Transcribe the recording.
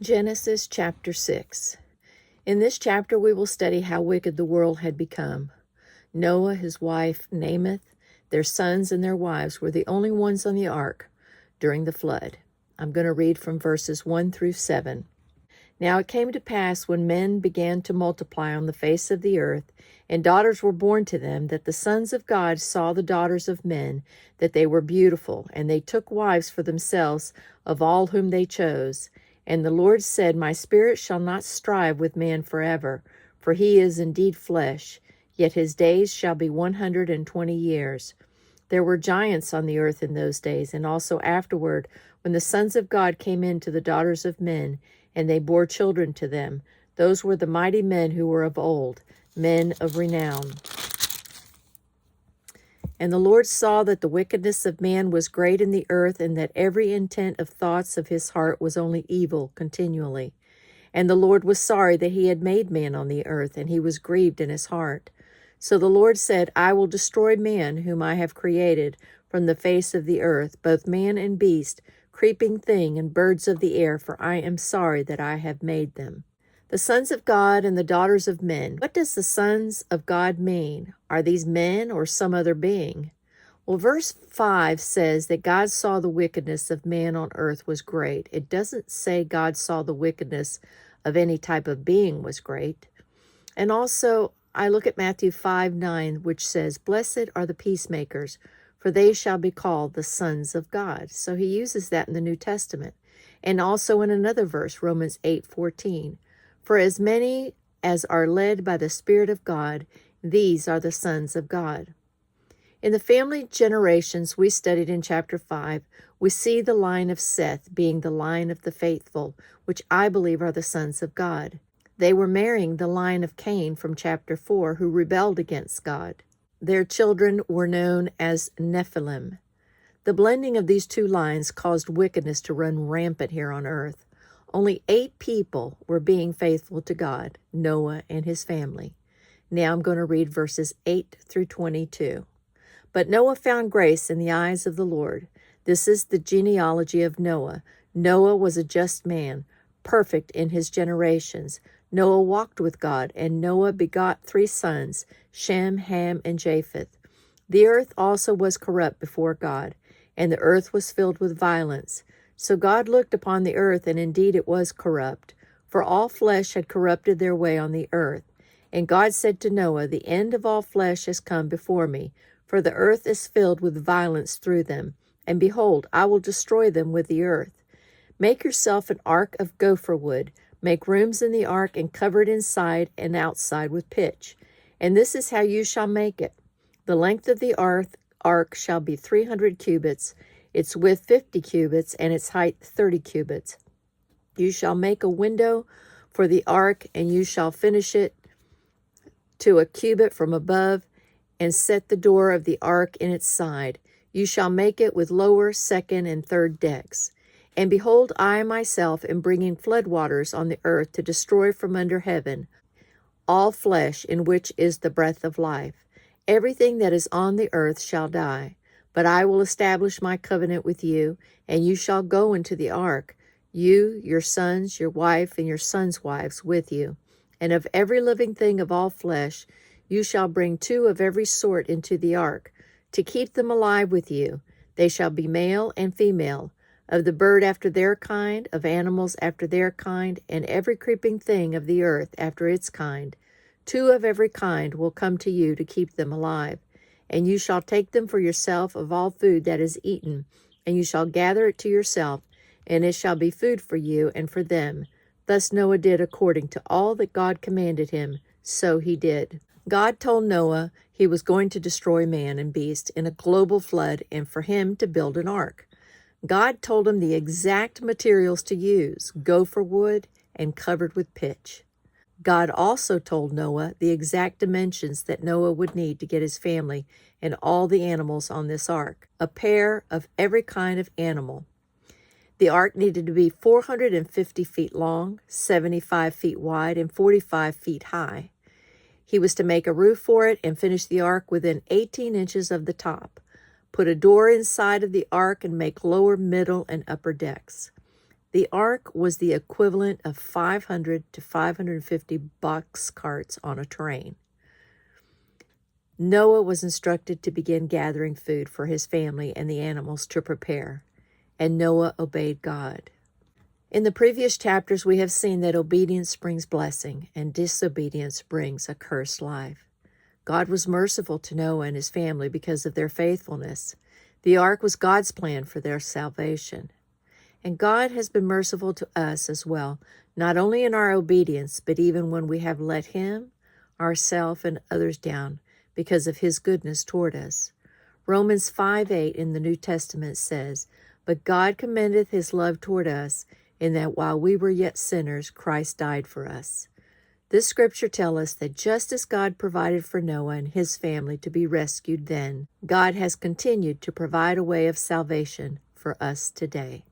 Genesis chapter 6. In this chapter we will study how wicked the world had become. Noah, his wife Namath, their sons and their wives were the only ones on the ark during the flood. I'm going to read from verses 1 through 7. Now it came to pass when men began to multiply on the face of the earth, and daughters were born to them, that the sons of God saw the daughters of men, that they were beautiful, and they took wives for themselves of all whom they chose. And the Lord said, My spirit shall not strive with man forever, for he is indeed flesh, yet his days shall be 120 years. There were giants on the earth in those days, and also afterward, when the sons of God came in to the daughters of men, and they bore children to them. Those were the mighty men who were of old, men of renown. And the Lord saw that the wickedness of man was great in the earth, and that every intent of thoughts of his heart was only evil continually. And the Lord was sorry that he had made man on the earth, and he was grieved in his heart. So the Lord said, I will destroy man whom I have created from the face of the earth, both man and beast, creeping thing, and birds of the air, for I am sorry that I have made them. The sons of God and the daughters of men. What does the sons of God mean? Are these men or some other being? Well, verse 5 says that God saw the wickedness of man on earth was great. It doesn't say God saw the wickedness of any type of being was great. And also, I look at Matthew 5:9, which says, Blessed are the peacemakers, for they shall be called the sons of God. So he uses that in the New Testament. And also in another verse, Romans 8:14. For as many as are led by the Spirit of God, these are the sons of God. In the family generations we studied in chapter 5, we see the line of Seth being the line of the faithful, which I believe are the sons of God. They were marrying the line of Cain from chapter 4, who rebelled against God. Their children were known as Nephilim. The blending of these two lines caused wickedness to run rampant here on earth. Only 8 people were being faithful to God, Noah and his family. Now I'm going to read verses 8 through 22. But Noah found grace in the eyes of the Lord. This is the genealogy of Noah. Noah was a just man, perfect in his generations. Noah walked with God, and Noah begot 3 sons, Shem, Ham, and Japheth. The earth also was corrupt before God, and the earth was filled with violence. So God looked upon the earth, and indeed it was corrupt, for all flesh had corrupted their way on the earth. And God said to Noah, The end of all flesh has come before me, for the earth is filled with violence through them. And behold, I will destroy them with the earth. Make yourself an ark of gopher wood. Make rooms in the ark, and cover it inside and outside with pitch. And this is how you shall make it. The length of the ark shall be 300 cubits, its width 50 cubits, and its height 30 cubits. You shall make a window for the ark, and you shall finish it to a cubit from above, and set the door of the ark in its side. You shall make it with lower, second, and third decks. And behold, I myself am bringing floodwaters on the earth to destroy from under heaven all flesh in which is the breath of life. Everything that is on the earth shall die. But I will establish my covenant with you, and you shall go into the ark, you, your sons, your wife, and your sons' wives with you. And of every living thing of all flesh, you shall bring 2 of every sort into the ark, to keep them alive with you. They shall be male and female, of the bird after their kind, of animals after their kind, and every creeping thing of the earth after its kind. 2 of every kind will come to you to keep them alive. And you shall take them for yourself of all food that is eaten, and you shall gather it to yourself, and it shall be food for you and for them. Thus Noah did according to all that God commanded him, so he did. God told Noah he was going to destroy man and beast in a global flood, and for him to build an ark. God told him the exact materials to use, gopher wood and covered with pitch. God also told Noah the exact dimensions that Noah would need to get his family and all the animals on this ark, a pair of every kind of animal. The ark needed to be 450 feet long, 75 feet wide, and 45 feet high. He was to make a roof for it and finish the ark within 18 inches of the top. Put a door inside of the ark and make lower, middle, and upper decks. The ark was the equivalent of 500 to 550 box carts on a train. Noah was instructed to begin gathering food for his family and the animals to prepare, and Noah obeyed God. In the previous chapters, we have seen that obedience brings blessing and disobedience brings a cursed life. God was merciful to Noah and his family because of their faithfulness. The ark was God's plan for their salvation. And God has been merciful to us as well, not only in our obedience, but even when we have let Him, ourselves, and others down because of His goodness toward us. Romans 5:8 in the New Testament says, "But God commendeth His love toward us, in that while we were yet sinners, Christ died for us." This scripture tells us that just as God provided for Noah and his family to be rescued then, God has continued to provide a way of salvation for us today.